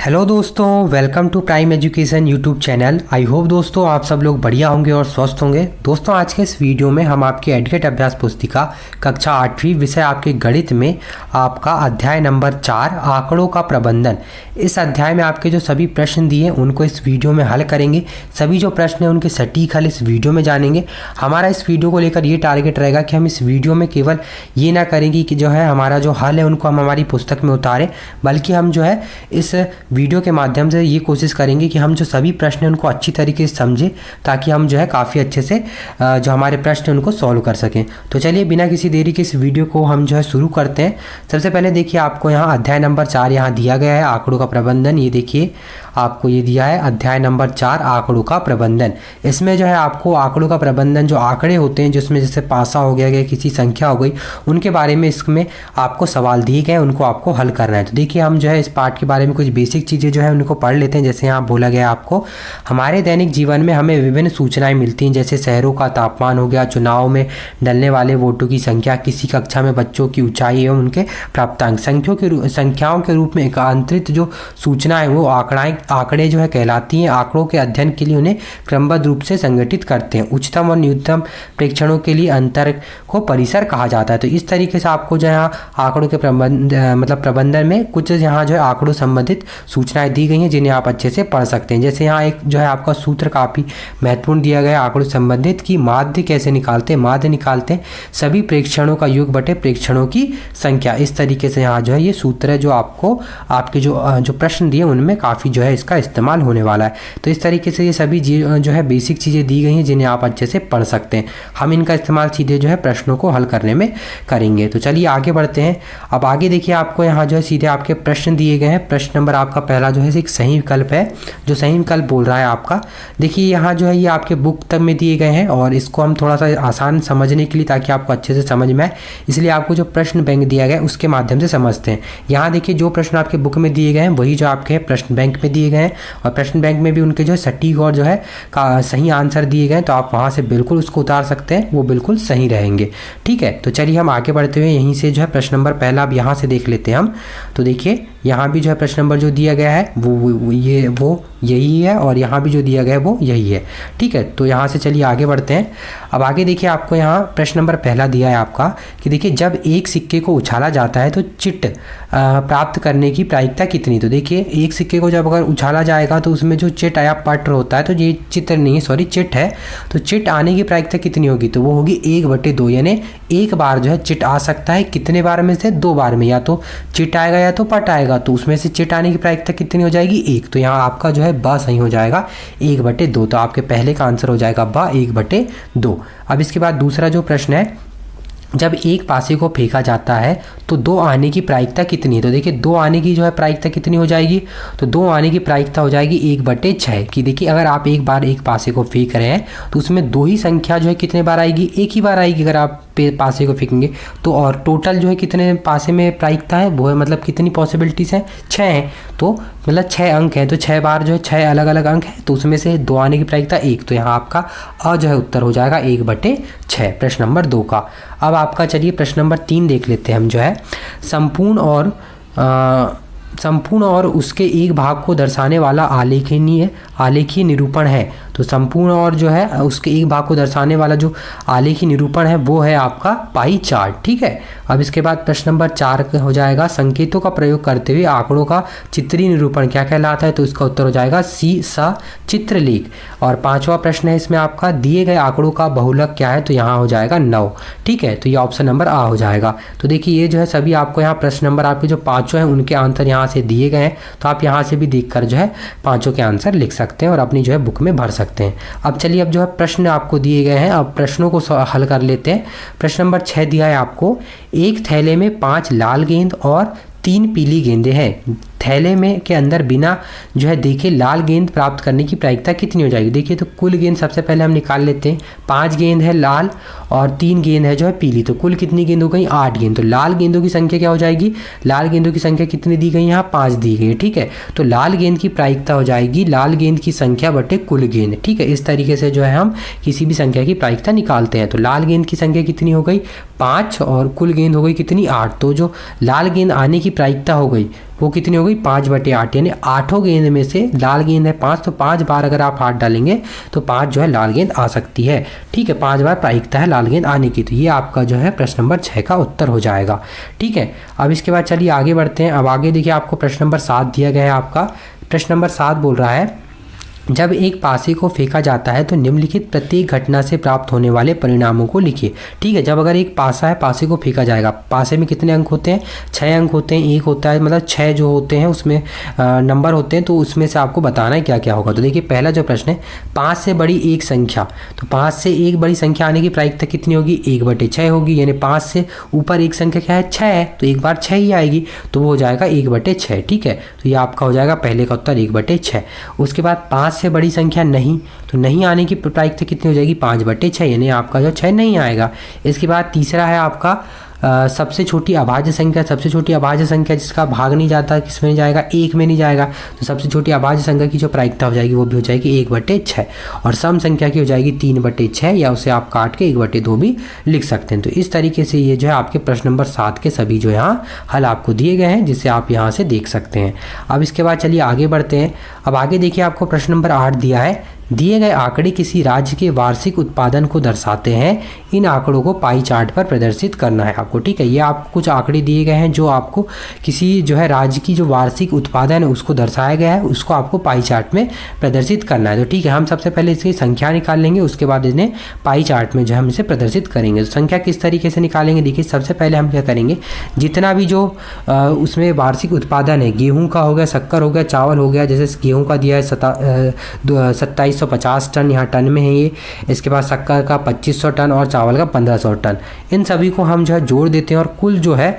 Hello दोस्तों, welcome to prime education YouTube channel. I hope दोस्तों आप सब लोग बढ़िया होंगे और स्वस्थ होंगे। दोस्तों आज के इस वीडियो में हम आपकी एडगेट अभ्यास पुस्तिका कक्षा 8वीं विषय आपके गणित में आपका अध्याय नंबर 4 आंकड़ों का प्रबंधन, इस अध्याय में आपके जो सभी प्रश्न दिए हैं उनको इस वीडियो में हल करेंगे। सभी जो प्रश्न हैं उनके सटीक हल इस वीडियो में जानेंगे। हमारा इस वीडियो को लेकर ये टारगेट रहेगा कि हम इस वीडियो में केवल ये ना करेंगे कि जो है हमारा जो हल है उनको हम हमारी पुस्तक में उतारें, बल्कि हम जो है इस वीडियो के माध्यम से ये कोशिश करेंगे कि हम जो सभी प्रश्न हैं उनको अच्छी तरीके से समझें, ताकि हम जो है काफ़ी अच्छे से जो हमारे प्रश्न हैं उनको सॉल्व कर सकें। तो चलिए बिना किसी देरी के इस वीडियो को हम जो है शुरू करते हैं। सबसे पहले देखिए आपको यहाँ अध्याय नंबर 4 यहाँ दिया गया है, आंकड़ों का प्रबंधन। ये देखिए आपको ये दिया है अध्याय नंबर 4 आंकड़ों का प्रबंधन। इसमें जो है आपको आंकड़ों का प्रबंधन, जो आंकड़े होते हैं जिसमें जैसे पासा हो गया किसी संख्या हो गई, उनके बारे में इसमें आपको सवाल दिए गए, उनको आपको हल करना है। तो देखिए हम जो है इस पार्ट के बारे में कुछ बेसिक चीज़ें जो है उनको पढ़ लेते हैं। जैसे यहाँ बोला गया आपको, हमारे दैनिक जीवन में हमें विभिन्न सूचनाएं मिलती हैं, जैसे शहरों का तापमान हो गया, चुनाव में डलने वाले वोटों की संख्या, किसी कक्षा में बच्चों की ऊंचाई एवं उनके प्राप्तांक, संख्याओं के रूप में एकत्रित जो सूचनाएं वो आंकड़े जो है कहलाती हैं। आंकड़ों के अध्ययन के लिए उन्हें क्रमबद्ध रूप से संगठित करते हैं। उच्चतम और न्यूनतम प्रेक्षणों के लिए अंतर को परिसर कहा जाता है। तो इस तरीके से आपको जो है आंकड़ों के प्रबंधन में कुछ यहाँ जो है आंकड़ों संबंधित सूचनाएं दी गई हैं, जिन्हें आप अच्छे से पढ़ सकते हैं। जैसे यहाँ एक जो है आपका सूत्र काफ़ी महत्वपूर्ण दिया गया है आंकड़ों संबंधित, कि माध्य कैसे निकालते हैं। माध्य निकालते हैं सभी प्रेक्षणों का योग बटे प्रेक्षणों की संख्या। इस तरीके से यहाँ जो है ये सूत्र है जो आपको आपके जो प्रश्न दिए उनमें काफ़ी जो है इसका इस्तेमाल होने वाला है। तो इस तरीके से ये सभी जो है बेसिक चीज़ें दी गई हैं, जिन्हें आप अच्छे से पढ़ सकते हैं। हम इनका इस्तेमाल सीधे जो है प्रश्नों को हल करने में करेंगे। तो चलिए आगे बढ़ते हैं। अब आगे देखिए आपको यहाँ जो है सीधे आपके प्रश्न दिए गए हैं। प्रश्न नंबर आपका पहला जो है एक सही विकल्प है, जो सही विकल्प बोल रहा है आपका। देखिए यहाँ जो है ये आपके बुक तक में दिए गए हैं, और इसको हम थोड़ा सा आसान समझने के लिए, ताकि आपको अच्छे से समझ में आए, इसलिए आपको जो प्रश्न बैंक दिया गया है उसके माध्यम से समझते हैं। यहाँ देखिए जो प्रश्न आपके बुक में दिए गए हैं वही जो आपके प्रश्न बैंक में दिए गए हैं, और प्रश्न बैंक में भी उनके जो है सटीक और जो है सही आंसर दिए गए हैं। तो आप वहाँ से बिल्कुल उसको उतार सकते हैं, वो बिल्कुल सही रहेंगे। ठीक है, तो चलिए हम आगे बढ़ते हुए यहीं से जो है प्रश्न नंबर पहला अब यहाँ से देख लेते हैं हम। तो देखिए यहाँ भी जो है प्रश्न नंबर जो दिया गया है वो यही है, और यहाँ भी जो दिया गया है वो यही है। ठीक है, तो यहाँ से चलिए आगे बढ़ते हैं। अब आगे देखिए आपको यहाँ प्रश्न नंबर पहला दिया है आपका, कि देखिए जब एक सिक्के को उछाला जाता है तो चिट प्राप्त करने की प्रायिकता कितनी। तो देखिए एक सिक्के को जब अगर उछाला जाएगा तो उसमें जो चिट या पट होता है, तो ये चित्र नहीं है, सॉरी चिट है, तो चिट आने की प्रायिकता कितनी होगी, तो वो होगी 1/2। यानी एक बार जो है चिट आ सकता है, कितने बार में से 2 बार में, या तो चिट आएगा या तो पट आएगा। तो उसमें से चिट आने की प्रायिकता कितनी हो जाएगी, 1। तो यहाँ आपका जो है बा सही हो जाएगा, 1/2। तो आपके पहले का आंसर हो जाएगा बा 1/2। अब इसके बाद दूसरा जो प्रश्न है, जब एक पासे को फेंका जाता है तो 2 आने की प्रायिकता कितनी है। तो देखिए 2 आने की जो है प्रायिकता कितनी हो जाएगी, तो 2 आने की प्रायिकता हो जाएगी 1/6 की। देखिए अगर आप एक बार एक पासे को फेंक रहे हैं तो उसमें 2 ही संख्या जो है कितने बार आएगी, एक ही बार आएगी अगर आप पासे को फेंकेंगे तो। और टोटल जो है कितने पासे में प्रायिकता है, वो है मतलब कितनी पॉसिबिलिटीज़ हैं, 6 हैं। तो मतलब 6 अंक हैं, तो 6 बार जो है 6 अलग अलग अंक हैं, तो उसमें से 2 आने की प्रायिकता 1। तो यहाँ आपका अ जो है उत्तर हो जाएगा 1/6 प्रश्न नंबर 2 का। अब आपका चलिए प्रश्न नंबर 3 देख लेते हैं हम। जो है संपूर्ण और उसके एक भाग को दर्शाने वाला आलेखीय निरूपण है। तो संपूर्ण और जो है उसके एक भाग को दर्शाने वाला जो आलेखी निरूपण है वो है आपका पाई चार्ट। ठीक है, अब इसके बाद प्रश्न नंबर 4 हो जाएगा, संकेतों का प्रयोग करते हुए आंकड़ों का चित्रीय निरूपण क्या कहलाता है। तो इसका उत्तर हो जाएगा सी सा चित्रलेख। और 5वां प्रश्न है इसमें आपका, दिए गए आंकड़ों का बहुलक क्या है। तो यहाँ हो जाएगा 9। ठीक है, तो ये ऑप्शन नंबर आ हो जाएगा। तो देखिए ये जो है सभी आपको यहाँ प्रश्न नंबर आपके जो 5 हैं उनके आंसर यहाँ से दिए गए हैं। तो आप यहाँ से भी देखकर जो है 5 के आंसर लिख सकते हैं और अपनी जो है बुक में भर सकते हैं। अब चलिए अब जो है प्रश्न आपको दिए गए हैं, अब प्रश्नों को हल कर लेते हैं। प्रश्न नंबर 6 दिया है आपको, एक थैले में 5 लाल गेंद और 3 पीली गेंदें हैं। थैले में के अंदर बिना जो है देखे लाल गेंद प्राप्त करने की प्रायिकता कितनी हो जाएगी। देखिए तो कुल गेंद सबसे पहले हम निकाल लेते हैं। 5 गेंद है लाल और 3 गेंद है जो है पीली, तो कुल कितनी गेंद हो गई, 8 गेंद। तो लाल गेंदों की संख्या क्या हो जाएगी, लाल गेंदों की संख्या कितनी दी गई, यहाँ 5 दी गई है। ठीक है, तो लाल गेंद की प्रायिकता हो जाएगी लाल गेंद की संख्या बटे कुल गेंद। ठीक है, इस तरीके से जो है हम किसी भी संख्या की प्रायिकता निकालते हैं। तो लाल गेंद की संख्या कितनी हो गई, 5, और कुल गेंद हो गई कितनी, 8। तो जो लाल गेंद आने की प्रायिकता हो गई वो कितनी हो गई 5/8, यानी 8 गेंद में से लाल गेंद है 5, तो 5 बार अगर आप हाथ डालेंगे तो 5 जो है लाल गेंद आ सकती है। ठीक है, 5 बार प्रायिकता है लाल गेंद आने की। तो ये आपका जो है प्रश्न नंबर 6 का उत्तर हो जाएगा। ठीक है, अब इसके बाद चलिए आगे बढ़ते हैं। अब आगे देखिए आपको प्रश्न नंबर 7 दिया गया है। आपका प्रश्न नंबर 7 बोल रहा है, जब एक पासे को फेंका जाता है तो निम्नलिखित प्रत्येक घटना से प्राप्त होने वाले परिणामों को लिखिए। ठीक है, जब अगर एक पासा है, पासे को फेंका जाएगा, पासे में कितने अंक होते हैं 6 अंक होते हैं, एक होता है मतलब 6 जो होते हैं उसमें नंबर होते हैं, तो उसमें से आपको बताना है क्या क्या होगा। तो देखिए पहला जो प्रश्न है, 5 से बड़ी एक संख्या, तो 5 से एक बड़ी संख्या आने की प्रायिकता कितनी होगी 1/6 होगी, यानी 5 से ऊपर एक संख्या क्या है 6 है, तो एक बार 6 ही आएगी, तो वो हो जाएगा 1/6। ठीक है, तो ये आपका हो जाएगा पहले का उत्तर 1/6। उसके बाद 5 से बड़ी संख्या नहीं, तो नहीं आने की प्रायिकता कितनी हो जाएगी 5/6, यानी आपका जो 6 नहीं आएगा। इसके बाद तीसरा है आपका सबसे छोटी अभाज्य संख्या। सबसे छोटी अभाज्य संख्या जिसका भाग नहीं जाता, किस में नहीं जाएगा 1 में नहीं जाएगा, तो सबसे छोटी अभाज्य संख्या की जो प्रायिकता हो जाएगी वो भी हो जाएगी 1/6। और सम संख्या की हो जाएगी 3/6, या उसे आप काट के 1/2 भी लिख सकते हैं। तो इस तरीके से ये जो है आपके प्रश्न नंबर 7 के सभी जो यहाँ हल आपको दिए गए हैं, जिसे आप यहाँ से देख सकते हैं। अब इसके बाद चलिए आगे बढ़ते हैं। अब आगे देखिए आपको प्रश्न नंबर 8 दिया है, दिए गए आंकड़े किसी राज्य के वार्षिक उत्पादन को दर्शाते हैं, इन आंकड़ों को पाई चार्ट पर प्रदर्शित करना है आपको। ठीक है, ये आपको कुछ आंकड़े दिए गए हैं जो आपको किसी जो है राज्य की जो वार्षिक उत्पादन है उसको दर्शाया गया है, उसको आपको पाई चार्ट में प्रदर्शित करना है। तो ठीक है, हम सबसे पहले इसकी संख्या निकाल लेंगे, उसके बाद इन्हें पाई चार्ट में जो हम इसे प्रदर्शित करेंगे। तो संख्या किस तरीके से निकालेंगे, देखिए सबसे पहले हम क्या करेंगे, जितना भी जो उसमें वार्षिक उत्पादन है, गेहूँ का हो गया, शक्कर हो गया, चावल हो गया, जैसे गेहूँ का दिया है 2750 टन, यहाँ टन में है ये। इसके बाद शक्कर का 2500 टन और चावल का 1500 टन। इन सभी को हम जो है जोड़ देते हैं और कुल जो है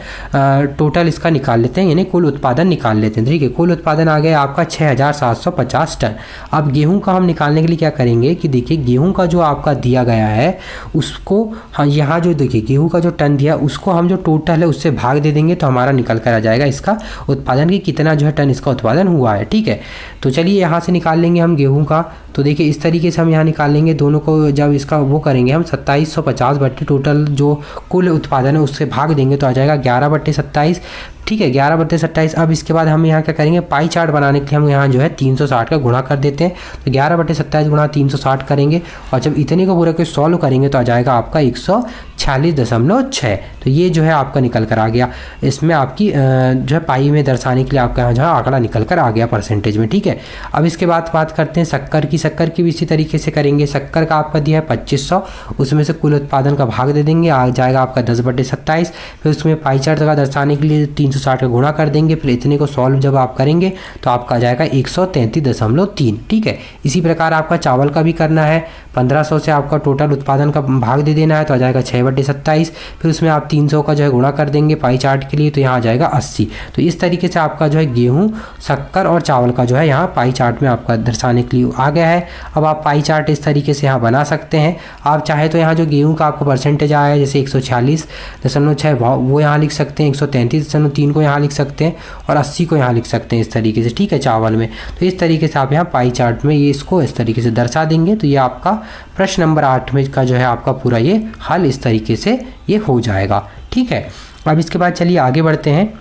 टोटल इसका निकाल लेते हैं, यानी कुल उत्पादन निकाल लेते हैं। ठीक है, कुल उत्पादन आ गया आपका 6750 टन। अब गेहूं का हम निकालने के लिए क्या करेंगे कि देखिए गेहूं का जो आपका दिया गया है उसको हाँ यहाँ जो देखिए गेहूं का जो टन दिया उसको हम जो टोटल है उससे भाग दे देंगे, तो हमारा निकल कर आ जाएगा इसका उत्पादन की कितना जो है टन इसका उत्पादन हुआ है। ठीक है, तो चलिए यहाँ से निकाल लेंगे हम गेहूं का। तो देखिए इस तरीके से हम यहाँ निकाल लेंगे, दोनों को जब इसका वो करेंगे हम 2750 बट्टे टोटल जो कुल उत्पादन है उससे भाग देंगे तो आ जाएगा 11/27। ठीक है, 11/27। अब इसके बाद हम यहाँ क्या करेंगे, पाई चार्ट बनाने के लिए हम यहाँ जो है 360 का गुणा कर देते हैं। तो 11/27 गुणा 360 करेंगे और जब इतने को पूरा को सॉल्व करेंगे तो आ जाएगा आपका 146.6। तो ये जो है आपका निकल कर आ गया। इसमें आपकी जो है पाई में दर्शाने के लिए आपका यहाँ जो है आंकड़ा निकल कर आ गया परसेंटेज में। ठीक है, अब इसके बाद बात करते हैं शक्कर की। शक्कर की भी इसी तरीके से करेंगे। शक्कर का आपका दिया है 2500, उसमें से कुल उत्पादन का भाग दे देंगे, आ जाएगा आपका 10/27। फिर उसमें पाई चार्ट का दर्शाने के लिए 360 का गुणा कर देंगे, फिर इतने को सॉल्व जब आप करेंगे तो आपका आ जाएगा 133.3। ठीक है, इसी प्रकार आपका चावल का भी करना है। 1500 से आपका टोटल उत्पादन का भाग दे देना है, तो आ जाएगा 6/27। फिर उसमें आप 300 का जो है गुणा कर देंगे पाई चार्ट के लिए, तो यहाँ आ जाएगा 80। तो इस तरीके से आपका जो है गेहूँ, शक्कर और चावल का जो है यहाँ पाई चार्ट में आपका दर्शाने के लिए आ गया है। अब आप पाई चार्ट इस तरीके से यहाँ बना सकते हैं। आप चाहे तो यहाँ जो गेहूँ का आपको परसेंटेज आया है जैसे 146.6 वो यहाँ लिख सकते हैं, 133.3 को यहाँ लिख सकते हैं और 80 को यहाँ लिख सकते हैं इस तरीके से। ठीक है, चावल में। तो इस तरीके से आप यहाँ पाई चार्ट में ये इसको इस तरीके से दर्शा देंगे, तो ये आपका प्रश्न नंबर 8 में का जो है आपका पूरा ये हल इस तरीके से ये हो जाएगा। ठीक है, अब इसके बाद चलिए आगे बढ़ते हैं।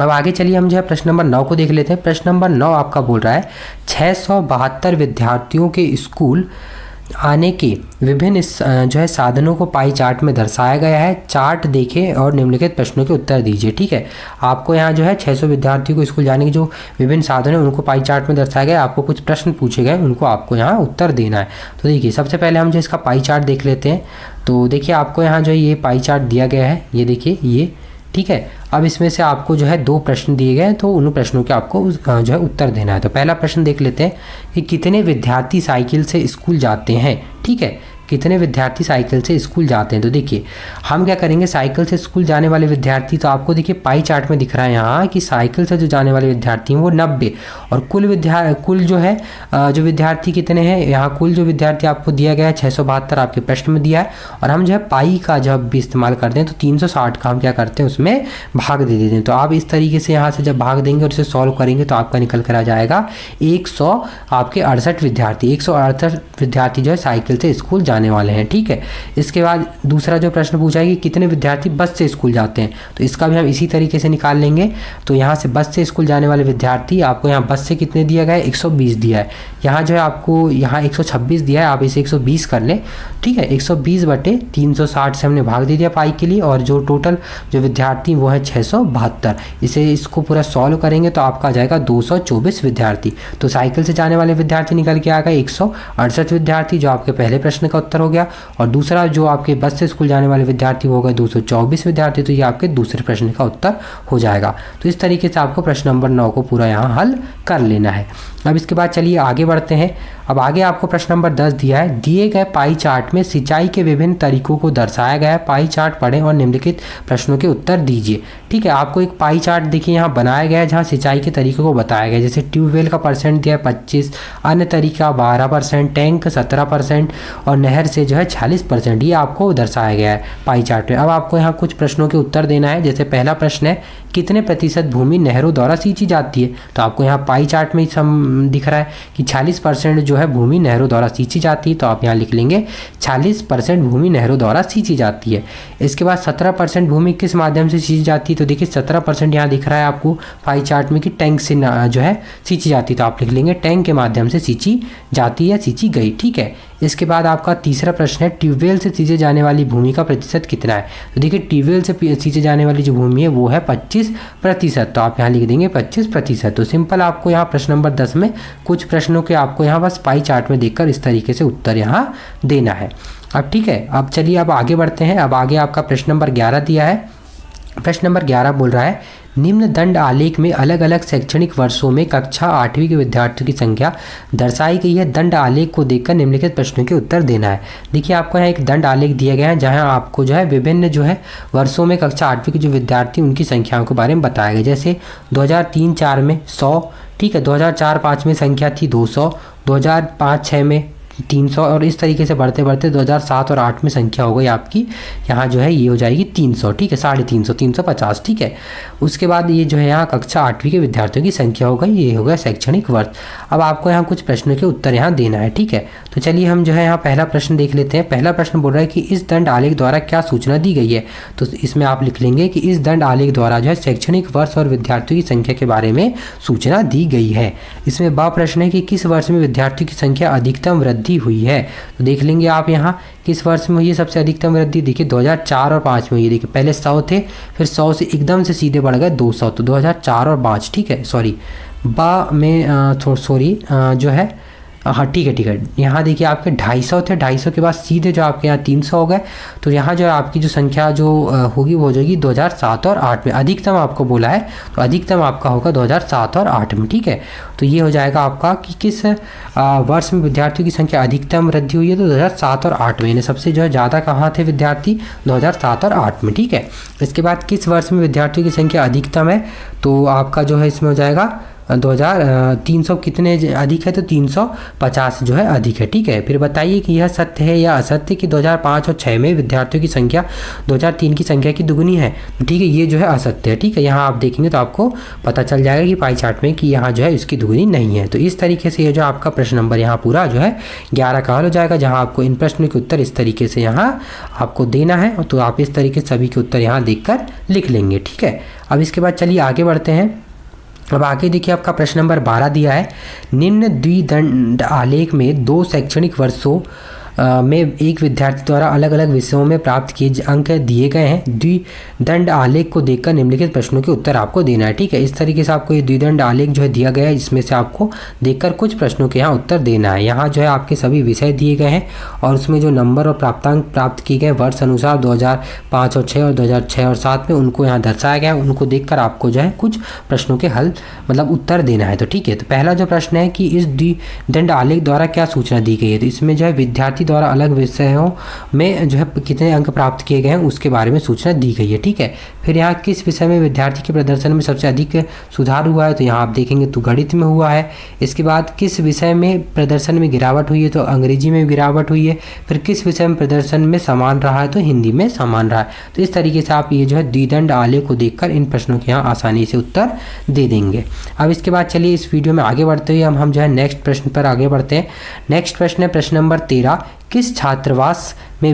अब आगे चलिए हम जो है प्रश्न नंबर 9 को देख लेते हैं। प्रश्न नंबर 9 आपका बोल रहा है 672 विद्यार्थियों के स्कूल आने के विभिन्न जो है साधनों को पाई चार्ट में दर्शाया गया है। चार्ट देखें और निम्नलिखित प्रश्नों के उत्तर दीजिए। ठीक है, आपको यहाँ जो है 600 विद्यार्थियों को स्कूल जाने के जो विभिन्न साधन हैं उनको पाई चार्ट में दर्शाया गया है। आपको कुछ प्रश्न पूछे गए, उनको आपको यहाँ उत्तर देना है। तो देखिए सबसे पहले हम जो इसका पाई चार्ट देख लेते हैं। तो देखिए आपको यहाँ जो है ये पाई चार्ट दिया गया है, ये देखिए ये। ठीक है, अब इसमें से आपको जो है 2 प्रश्न दिए गए हैं, तो उन प्रश्नों के आपको जो है उत्तर देना है। तो पहला प्रश्न देख लेते हैं कि कितने विद्यार्थी साइकिल से स्कूल जाते हैं। ठीक है, कितने विद्यार्थी साइकिल से स्कूल जाते हैं। तो देखिए हम क्या करेंगे, साइकिल से स्कूल जाने वाले विद्यार्थी, तो आपको देखिए पाई चार्ट में दिख रहा है यहाँ कि साइकिल से जो जाने वाले विद्यार्थी हैं वो 90 और कुल जो है जो विद्यार्थी कितने हैं, यहाँ कुल जो विद्यार्थी आपको दिया गया है 672 आपके प्रश्न में दिया है। और हम जो है पाई का जब भी इस्तेमाल करते हैं तो 360 का हम क्या करते हैं उसमें भाग दे देते हैं। तो आप इस तरीके से यहाँ से जब भाग देंगे और इसे सॉल्व करेंगे तो आपका निकल कर आ जाएगा 168 विद्यार्थी। 168 विद्यार्थी जो है साइकिल से स्कूल जाने वाले हैं, ठीक है। इसके बाद दूसरा जो प्रश्न पूछा है कि कितने विद्यार्थी बस से स्कूल जाते हैं, तो इसका भी हम इसी तरीके से निकाल लेंगे। तो यहाँ से बस से स्कूल जाने वाले विद्यार्थी, आपको यहाँ बस से कितने दिया गया है, 120 दिया है। यहाँ जो है आपको यहाँ 126 दिया है, आप इसे 120 कर लें, ठीक है। 120/360 से हमने भाग दे दिया पाई के लिए, और जो टोटल जो विद्यार्थी वो है 672। इसको पूरा सॉल्व करेंगे तो आपका आ जाएगा 224 विद्यार्थी। तो साइकिल से जाने वाले विद्यार्थी निकल के आ गए 168 विद्यार्थी, जो आपके पहले प्रश्न का उत्तर हो गया। और दूसरा जो आपके बस से स्कूल जाने वाले विद्यार्थी हो गए 224 विद्यार्थी, तो ये आपके दूसरे प्रश्न का उत्तर हो जाएगा। तो इस तरीके से आपको प्रश्न नंबर 9 को पूरा यहाँ हल कर लेना है। अब इसके बाद चलिए आगे बढ़ते हैं। अब आगे आपको प्रश्न नंबर 10 दिया है, दिए गए पाई चार्ट में सिंचाई के विभिन्न तरीकों को दर्शाया गया है। पाई चार्ट पढ़ें और निम्नलिखित प्रश्नों के उत्तर दीजिए, ठीक है। आपको एक पाई चार्ट देखिए यहाँ बनाया गया है, जहाँ सिंचाई के तरीकों को बताया गया है। जैसे ट्यूबवेल का परसेंट दिया है 25, अन्य तरीका 12%, टैंक 17% और नहर से जो है 46%, ये आपको दर्शाया गया है पाई चार्ट में। अब आपको यहाँ कुछ प्रश्नों के उत्तर देना है। जैसे पहला प्रश्न है, कितने प्रतिशत भूमि नहरों द्वारा सींची जाती है, तो आपको यहाँ पाई चार्ट में दिख रहा है कि 40% जो है भूमि नहरों द्वारा सींची जाती है, तो आप यहाँ लिख लेंगे 40% भूमि नहरों द्वारा सींची जाती है। इसके बाद 17% भूमि किस माध्यम से सींची जाती है, तो देखिए 17% यहाँ दिख रहा है आपको पाई चार्ट में कि टैंक से जो है सींची जाती है, तो आप लिख लेंगे टैंक के माध्यम से सींची जाती है, सींची गई, ठीक है। इसके बाद आपका तीसरा प्रश्न है, ट्यूबवेल से सींचे जाने वाली भूमि का प्रतिशत कितना है, तो देखिए ट्यूबवेल से सींचे जाने वाली जो भूमि है वो है 25%, तो आप यहाँ लिख देंगे 25%। तो सिंपल आपको यहाँ प्रश्न नंबर 10 में कुछ प्रश्नों के आपको यहाँ बस पाई चार्ट में देखकर इस तरीके से उत्तर यहाँ देना है। अब ठीक है, अब चलिए अब आगे बढ़ते हैं। अब आगे आपका प्रश्न नंबर 11 दिया है। प्रश्न नंबर 11 बोल रहा है, निम्न दंड आलेख में अलग अलग शैक्षणिक वर्षों में कक्षा 8वीं के विद्यार्थियों की संख्या दर्शाई गई है। दंड आलेख को देखकर निम्नलिखित प्रश्नों के उत्तर देना है। देखिए आपको यहाँ एक दंड आलेख दिया गया है, जहाँ आपको जो है विभिन्न जो है वर्षों में कक्षा 8वीं के जो विद्यार्थी उनकी संख्याओं के बारे में बताया गया। जैसे 2003-4 में 100, ठीक है। 2004-5 में संख्या थी 200, 2005-6 में 300, और इस तरीके से बढ़ते बढ़ते 2007 और 8 में संख्या हो गई आपकी यहाँ जो है ये हो जाएगी 300, ठीक है, 350, 350, ठीक है। उसके बाद ये जो है यहाँ कक्षा 8वीं के विद्यार्थियों की संख्या हो गई, ये हो गया शैक्षणिक वर्ष। अब आपको यहाँ कुछ प्रश्नों के उत्तर यहाँ देना है, ठीक है। तो चलिए हम जो है यहाँ पहला प्रश्न देख लेते हैं। पहला प्रश्न बोल रहा है कि इस दंड आलेख द्वारा क्या सूचना दी गई है, तो इसमें आप लिख लेंगे कि इस दंड आलेख द्वारा जो है शैक्षणिक वर्ष और विद्यार्थियों की संख्या के बारे में सूचना दी गई है। इसमें बा प्रश्न है कि किस वर्ष में विद्यार्थियों की संख्या अधिकतम वृद्धि हुई है, तो देख लेंगे आप यहाँ किस वर्ष में हुई है सबसे अधिकतम वृद्धि। देखिए 2004 और 5 में हुई है। देखिए पहले 100 थे, फिर 100 से एकदम से सीधे बढ़ गए 200, तो 2004 और 5, ठीक है। सॉरी बा में जो है हाँ ठीक है। यहाँ देखिए आपके 250 थे, 250 के बाद सीधे जो आपके यहाँ 300 हो गए, तो यहाँ जो आपकी जो संख्या जो होगी वो हो जाएगी 2007 और 8 में। अधिकतम आपको बोला है तो अधिकतम आपका होगा 2007 और 8 में, ठीक है। तो ये हो जाएगा आपका कि किस वर्ष में विद्यार्थियों की संख्या अधिकतम वृद्धि हुई है, तो 2007 और 8 में। यानी सबसे जो है ज़्यादा कहाँ थे विद्यार्थी, 2007 और 8 में, ठीक है। इसके बाद किस वर्ष में विद्यार्थियों की संख्या अधिकतम है, तो आपका जो है इसमें हो जाएगा 300 कितने अधिक है, तो 350 जो है अधिक है, ठीक है। फिर बताइए कि यह सत्य है या असत्य कि 2005 और 6 में विद्यार्थियों की संख्या 2003 की संख्या की दुगुनी है, तो ठीक है ये जो है असत्य है, ठीक है। यहाँ आप देखेंगे तो आपको पता चल जाएगा कि पाई चार्ट में कि यहाँ जो है इसकी दुगुनी नहीं है। तो इस तरीके से ये जो आपका प्रश्न नंबर यहाँ पूरा जो है 11 का हल हो जाएगा, जहाँ आपको इन प्रश्नों के उत्तर इस तरीके से यहाँ आपको देना है, तो आप इस तरीके से सभी के उत्तर यहाँ देख कर लिख लेंगे, ठीक है। अब इसके बाद चलिए आगे बढ़ते हैं। अब आगे देखिए आपका प्रश्न नंबर 12 दिया है, निम्न द्विदंड आलेख में 2 शैक्षणिक वर्षों में एक विद्यार्थी द्वारा अलग अलग विषयों में प्राप्त किए अंक दिए गए हैं। द्विदंड आलेख को देखकर निम्नलिखित प्रश्नों के उत्तर आपको देना है, ठीक है। इस तरीके से आपको ये द्विदंड आलेख जो है दिया गया है, इसमें से आपको देखकर कुछ प्रश्नों के यहाँ उत्तर देना है। यहाँ जो है आपके सभी विषय दिए गए हैं और उसमें जो नंबर और प्राप्तांक प्राप्त किए गए वर्ष अनुसार 2005 और 6 और 2006 और 7 में उनको यहाँ दर्शाया गया है। उनको देखकर आपको जो है कुछ प्रश्नों के हल मतलब उत्तर देना है, तो ठीक है। तो पहला जो प्रश्न है कि इस द्विदंड आलेख द्वारा क्या सूचना दी गई है, तो इसमें जो है विद्यार्थी द्वारा अलग विषयों में जो है कितने अंक प्राप्त किए गए हैं उसके बारे में सूचना दी गई है, ठीक है। फिर यहाँ किस विषय में विद्यार्थी के प्रदर्शन में सबसे अधिक सुधार हुआ है, तो यहाँ आप देखेंगे तो गणित में हुआ है। इसके बाद किस विषय में प्रदर्शन में गिरावट हुई है, तो अंग्रेजी में गिरावट हुई है। फिर किस विषय में प्रदर्शन में समान रहा है, तो हिंदी में समान रहा है। तो इस तरीके से आप ये जो है द्विदंड आलेख को देखकर इन प्रश्नों के यहाँ आसानी से उत्तर दे देंगे। अब इसके बाद चलिए इस वीडियो में आगे बढ़ते हुए हम जो है नेक्स्ट प्रश्न पर आगे बढ़ते हैं। नेक्स्ट प्रश्न है प्रश्न नंबर 13, किसी छात्रावास में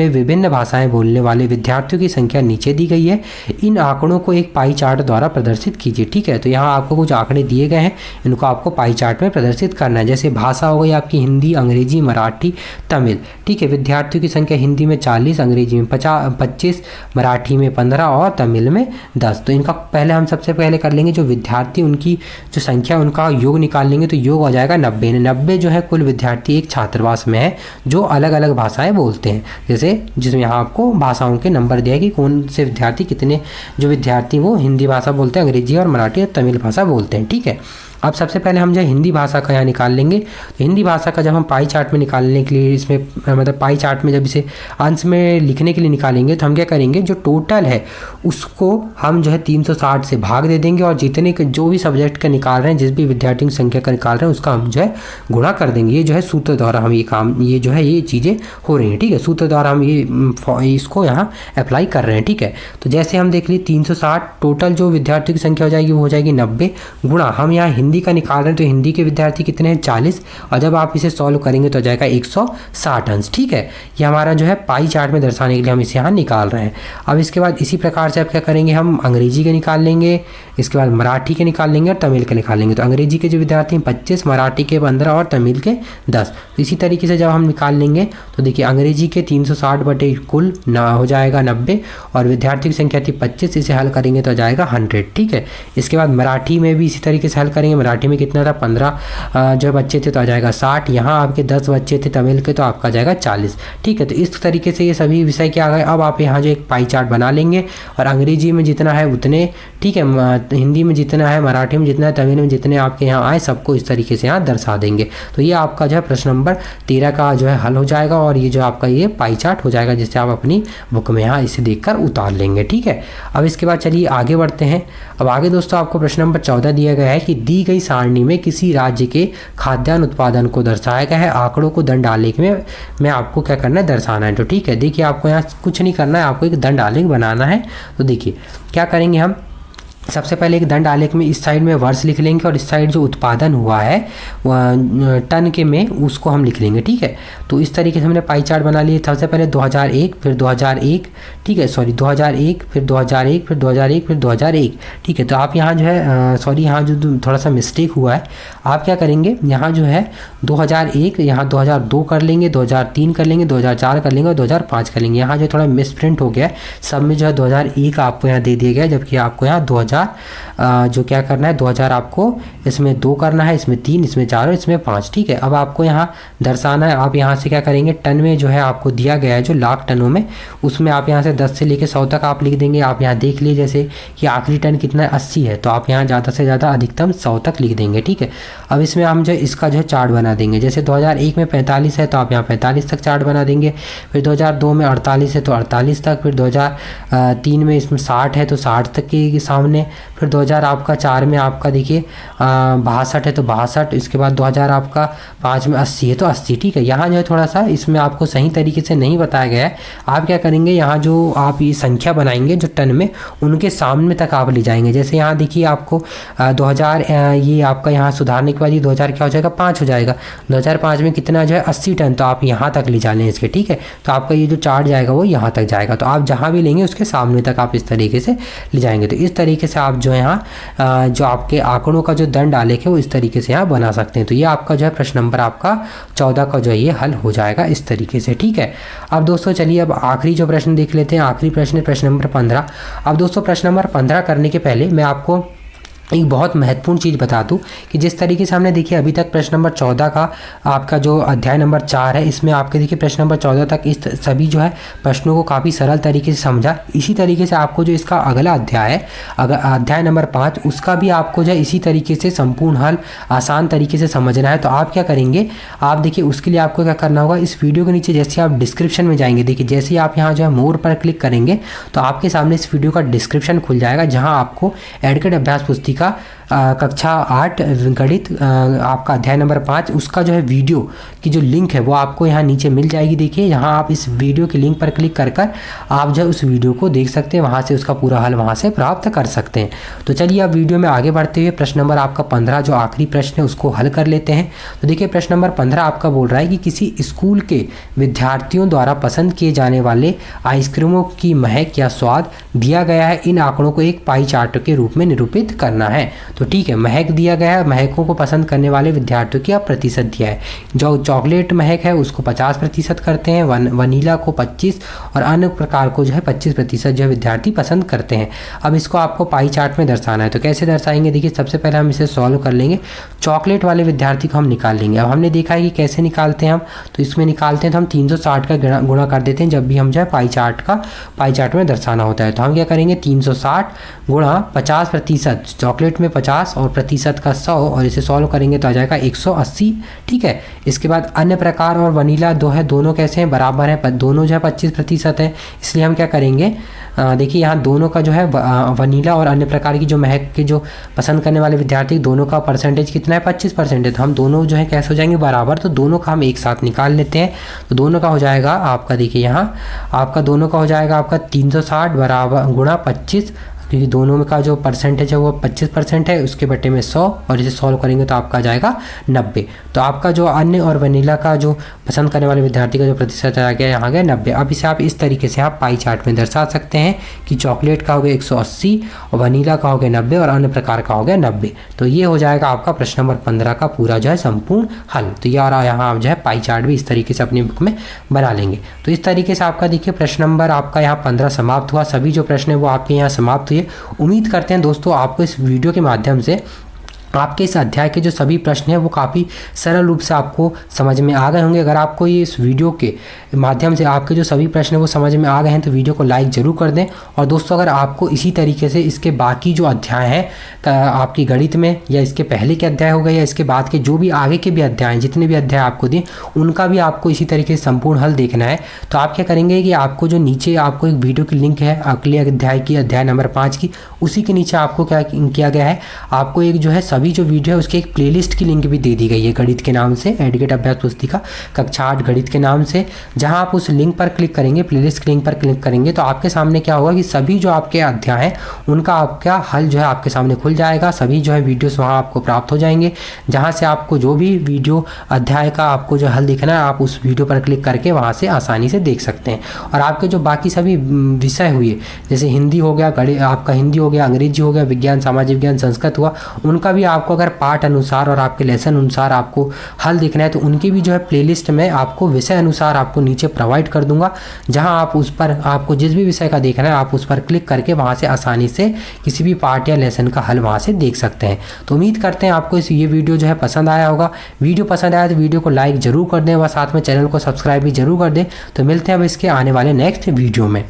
विभिन्न भाषाएं बोलने वाले विद्यार्थियों की संख्या नीचे दी गई है। इन आंकड़ों को एक पाई चार्ट द्वारा प्रदर्शित कीजिए। ठीक है, तो यहाँ आपको कुछ आंकड़े दिए गए हैं, इनको आपको पाई चार्ट में प्रदर्शित करना है। जैसे भाषा हो गई आपकी हिंदी, अंग्रेजी, मराठी, तमिल। ठीक है, विद्यार्थियों की संख्या हिंदी में 40, अंग्रेजी में 25, मराठी में 15 और तमिल में 10। तो इनका पहले हम सबसे पहले कर लेंगे जो विद्यार्थी, उनकी जो संख्या, उनका योग निकाल लेंगे। तो योग हो जाएगा 90। 90 जो है कुल विद्यार्थी एक छात्रावास में है जो अलग अलग भाषाएं बोलते हैं। जैसे जिसमें यहाँ आपको भाषाओं के नंबर दिया है कि कौन से विद्यार्थी कितने, जो विद्यार्थी वो हिंदी भाषा बोलते हैं, अंग्रेजी और मराठी और तमिल भाषा बोलते हैं। ठीक है, अब सबसे पहले हम जो हिंदी भाषा का यहाँ निकाल लेंगे। तो हिंदी भाषा का जब हम पाई चार्ट में निकालने के लिए, इसमें मतलब पाई चार्ट में जब इसे अंश में लिखने के लिए निकालेंगे तो हम क्या करेंगे, जो टोटल है उसको हम जो है 360 से भाग दे देंगे और जितने के जो भी सब्जेक्ट का निकाल रहे हैं, जिस भी विद्यार्थी की संख्या का निकाल रहे हैं, उसका हम जो है गुणा कर देंगे। ये जो है सूत्र द्वारा हम ये जो है ये चीज़ें हो रही हैं। ठीक है, सूत्र द्वारा हम ये इसको यहाँ अप्लाई कर रहे हैं। ठीक है, तो जैसे हम देख लिए 360 टोटल जो विद्यार्थियों की संख्या हो जाएगी वो हो जाएगी 90 गुणा हम यहाँ हिंदी का निकाल रहे हैं। तो हिंदी के विद्यार्थी कितने हैं, 40, और जब आप इसे सॉल्व करेंगे तो आ जाएगा 160 अंश। ठीक है, ये हमारा जो है पाई चार्ट में दर्शाने के लिए हम इसे यहाँ निकाल रहे हैं। अब इसके बाद इसी प्रकार से आप क्या करेंगे, हम अंग्रेजी के निकाल लेंगे, इसके बाद मराठी के निकाल लेंगे और तमिल के निकाल लेंगे। तो अंग्रेजी के जो विद्यार्थी हैं 25, मराठी के 15 और तमिल के 10। तो इसी तरीके से जब हम निकाल लेंगे तो देखिए अंग्रेजी के 360 बटे कुल ना हो जाएगा 90 और विद्यार्थी की संख्या थी 25, इसे हल करेंगे तो आ जाएगा 100। ठीक है, इसके बाद मराठी में भी इसी तरीके से हल करेंगे। मराठी में कितना था, 15 जो बच्चे थे तो आ जाएगा 60, यहाँ आपके 10 बच्चे थे तमिल के तो आपका आ जाएगा 40। ठीक है, तो इस तरीके से ये सभी विषय के आ गए। अब आप यहाँ जो एक पाई चार्ट बना लेंगे और अंग्रेजी में जितना है उतने, ठीक है, हिंदी में जितना है, मराठी में जितना है, तमिल में जितने आपके यहाँ आए सबको इस तरीके से यहाँ दर्शा देंगे। तो ये आपका जो है प्रश्न नंबर 13 का जो है हल हो जाएगा और ये जो आपका ये पाई चार्ट हो जाएगा, जिससे आप अपनी बुक में यहाँ इसे देखकर उतार लेंगे। ठीक है, अब इसके बाद चलिए आगे बढ़ते हैं। अब आगे दोस्तों आपको प्रश्न नंबर 14 दिया गया है कि दी गई सारणी में किसी राज्य के खाद्यान्न उत्पादन को दर्शाया गया है, आंकड़ों को दंड आलेख में आपको क्या करना है, दर्शाना है। तो ठीक है, देखिए आपको यहाँ कुछ नहीं करना है, आपको एक दंड आलेख बनाना है। तो देखिए क्या करेंगे, हम सबसे पहले एक दंड आलेख में इस साइड में वर्ष लिख लेंगे और इस साइड जो उत्पादन हुआ है टन के में उसको हम लिख लेंगे। ठीक है, तो इस तरीके से हमने पाई चार्ट बना लिए। सबसे पहले 2001, फिर 2001, ठीक है, सॉरी 2001, फिर 2001, फिर 2001, फिर 2001। ठीक है, तो आप यहाँ जो है सॉरी यहाँ जो थोड़ा सा मिस्टेक हुआ है, आप क्या करेंगे, यहाँ जो है 2001 यहाँ 2002 कर लेंगे, 2003 कर लेंगे, 2004 कर लेंगे और 2005 कर लेंगे। यहाँ जो थोड़ा मिसप्रिंट हो गया, सब में जो है 2001 आपको यहाँ दे दिया गया, जबकि आपको यहाँ 2000 जो क्या करना है, 2000 आपको इसमें 2 करना है, इसमें 3, इसमें 4 और इसमें 5। ठीक है, अब आपको यहाँ दर्शाना है। आप यहाँ से क्या करेंगे, टन में जो है आपको दिया गया है जो लाख टनों में, उसमें आप यहाँ से 10 से लेकर 100 तक आप लिख देंगे। आप यहाँ देख लीजिए जैसे कि आखिरी टन कितना है, 80 है, तो आप यहाँ ज़्यादा से ज़्यादा अधिकतम 100 तक लिख देंगे। ठीक है, अब इसमें हम जो इसका जो है चार्ट बना देंगे। जैसे 2001 में 45 है तो आप यहाँ 45 तक चार्ट बना देंगे। फिर 2002 में 48 है तो 48 तक, फिर 2003 में इसमें 60 है तो 60 तक के सामने, फिर 2000 आपका 4 में आपका देखिए 62 है तो 62, इसके बाद 2000 आपका 5 में 80 है तो 80। ठीक है, यहाँ जो है थोड़ा सा इसमें आपको सही तरीके से नहीं बताया गया है। आप क्या करेंगे, यहाँ जो आप ये संख्या बनाएंगे जो टन में, उनके सामने तक आप ले जाएंगे। जैसे यहाँ देखिए आपको 2000 ये आपका यहाँ सुधारने के बाद ये 2000 क्या हो जाएगा, 5 हो जाएगा। 2005 में कितना जो है 80 टन, तो आप यहाँ तक ले जा लें इसके। ठीक है, तो आपका ये जो चार्ट जाएगा वो यहाँ तक जाएगा। तो आप जहाँ भी लेंगे उसके सामने तक आप इस तरीके से ले जाएंगे। तो इस तरीके से आप जो यहाँ जो आपके आंकड़ों का जो दंड आलेख है वो इस तरीके से यहाँ बना सकते हैं। तो ये आपका जो है प्रश्न नंबर आपका 14 का जो है ये हल हो जाएगा इस तरीके से। ठीक है, अब दोस्तों चलिए अब आखिरी जो प्रश्न देख लेते हैं। आखिरी प्रश्न नंबर 15। अब दोस्तों प्रश्न नंबर 15 करने के पहले मैं आपको एक बहुत महत्वपूर्ण चीज़ बता दूं कि जिस तरीके से हमने देखिए अभी तक प्रश्न नंबर 14 का आपका जो अध्याय नंबर 4 है, इसमें आपके देखिए प्रश्न नंबर 14 तक इस सभी जो है प्रश्नों को काफ़ी सरल तरीके से समझा। इसी तरीके से आपको जो इसका अगला अध्याय है, अध्याय नंबर 5, उसका भी आपको जो है इसी तरीके से संपूर्ण हल आसान तरीके से समझना है। तो आप क्या करेंगे, आप देखिए उसके लिए आपको क्या करना होगा, इस वीडियो के नीचे जैसे आप डिस्क्रिप्शन में जाएंगे, देखिए जैसे ही आप यहाँ जो है मोर पर क्लिक करेंगे तो आपके सामने इस वीडियो का डिस्क्रिप्शन खुल जाएगा, जहाँ आपको एडकेट अभ्यास पुस्तिका कक्षा 8 गणित आपका अध्याय नंबर 5 उसका जो है वीडियो की जो लिंक है वो आपको यहाँ नीचे मिल जाएगी। देखिए यहाँ आप इस वीडियो की लिंक पर क्लिक कर आप जो है उस वीडियो को देख सकते हैं, वहाँ से उसका पूरा हल वहाँ से प्राप्त कर सकते हैं। तो चलिए अब वीडियो में आगे बढ़ते हुए प्रश्न नंबर आपका 15 जो आखिरी प्रश्न है उसको हल कर लेते हैं। तो देखिए प्रश्न नंबर 15 आपका बोल रहा है कि किसी स्कूल के विद्यार्थियों द्वारा पसंद किए जाने वाले आइसक्रीमों की महक या स्वाद दिया गया है, इन आंकड़ों को एक पाई चार्ट के रूप में निरूपित करना है। तो ठीक है, महक दिया गया है, महकों को पसंद करने वाले विद्यार्थियों की आप प्रतिशत दिया है। जो चॉकलेट महक है उसको 50% करते हैं, वनीला को 25 और अन्य प्रकार को जो है 25% जो है विद्यार्थी पसंद करते हैं। अब इसको आपको पाई चार्ट में दर्शाना है। तो कैसे दर्शाएंगे, देखिए सबसे पहले हम इसे सॉल्व कर लेंगे। चॉकलेट वाले विद्यार्थी को हम निकाल लेंगे। अब हमने देखा है कि कैसे निकालते हैं हम, तो इसमें निकालते हैं तो हम 360 का गुणा कर देते हैं जब भी हम जो है पाई चार्ट में दर्शाना होता है। तो हम क्या करेंगे, 360 गुणा 50%, चॉकलेट में 50 और प्रतिशत का 100, और इसे सॉल्व करेंगे तो आ जाएगा 180। ठीक है, इसके बाद अन्य प्रकार और वनीला दोनों कैसे हैं, बराबर हैं, दोनों जो है 25% है, इसलिए हम क्या करेंगे, देखिए यहाँ दोनों का जो है वनीला और अन्य प्रकार की जो महक के जो पसंद करने वाले विद्यार्थी दोनों का परसेंटेज कितना है, 25% है। तो हम दोनों जो है कैसे हो जाएंगे, बराबर। तो दोनों का हम एक साथ निकाल लेते हैं। तो दोनों का हो जाएगा आपका, देखिए यहाँ आपका दोनों का हो जाएगा आपका 360 बराबर गुणा 25, क्योंकि दोनों में का जो परसेंटेज है वो 25% है, उसके बटे में 100, और इसे सॉल्व करेंगे तो आपका आ जाएगा 90। तो आपका जो अन्य और वनीला का जो पसंद करने वाले विद्यार्थी का जो प्रतिशत आ गया यहाँ गया 90। अब इसे आप इस तरीके से आप पाई चार्ट में दर्शा सकते हैं कि चॉकलेट का हो गया 180 और वनीला का हो गया 90 और अन्य प्रकार का हो गया 90। तो ये हो जाएगा आपका प्रश्न नंबर 15 का पूरा जो है संपूर्ण हल। तो ये और यहाँ आप जो है पाई चार्ट भी इस तरीके से अपनी बुक में बना लेंगे। तो इस तरीके से आपका देखिए प्रश्न नंबर आपका यहाँ 15 समाप्त हुआ। सभी जो प्रश्न है वो आपके यहाँ समाप्त हुए। उम्मीद करते हैं दोस्तों आपको इस वीडियो के माध्यम से आपके इस अध्याय के जो सभी प्रश्न हैं वो काफ़ी सरल रूप से आपको समझ में आ गए होंगे। अगर आपको ये इस वीडियो के माध्यम से आपके जो सभी प्रश्न हैं वो समझ में आ गए हैं तो वीडियो को लाइक ज़रूर कर दें। और दोस्तों अगर आपको इसी तरीके से इसके बाकी जो अध्याय हैं आपकी गणित में, या इसके पहले के अध्याय हो गए या इसके बाद के जो भी आगे के भी अध्याय हैं, जितने भी अध्याय आपको दिए उनका भी आपको इसी तरीके से संपूर्ण हल देखना है, तो आप क्या करेंगे कि आपको जो नीचे आपको एक वीडियो की लिंक है अगले अध्याय की, अध्याय नंबर 5 की, उसी के नीचे आपको क्या किया गया है, आपको एक जो है सभी जो वीडियो है उसके एक प्लेलिस्ट की लिंक भी दे दी गई है गणित के नाम से, एडगेट अभ्यास पुस्तिका कक्षा 8 गणित के नाम से। जहां आप उस लिंक पर क्लिक करेंगे, प्लेलिस्ट की लिंक पर क्लिक करेंगे तो आपके सामने क्या होगा कि सभी जो आपके अध्याय हैं उनका आपका हल जो है आपके सामने खुल जाएगा। सभी जो है वीडियोस वहां आपको प्राप्त हो जाएंगे, जहां से आपको जो भी वीडियो अध्याय का आपको जो हल देखना है आप उस वीडियो पर क्लिक करके वहां से आसानी से देख सकते हैं। और आपके जो बाकी सभी विषय हुए, जैसे हिंदी हो गया, आपका हिंदी हो गया, अंग्रेजी हो गया, विज्ञान, सामाजिक विज्ञान, संस्कृत हुआ, उनका भी आपको अगर पाठ अनुसार और आपके लेसन अनुसार आपको हल देखना है तो उनकी भी जो है प्लेलिस्ट में आपको विषय अनुसार आपको नीचे प्रोवाइड कर दूंगा, जहां आप उस पर आपको जिस भी विषय का देखना है आप उस पर क्लिक करके वहां से आसानी से किसी भी पाठ या लेसन का हल वहां से देख सकते हैं। तो उम्मीद करते हैं आपको ये वीडियो जो है पसंद आया होगा। वीडियो पसंद आया तो वीडियो को लाइक जरूर कर दें और साथ में चैनल को सब्सक्राइब भी जरूर कर दें। तो मिलते हैं अब इसके आने वाले नेक्स्ट वीडियो में।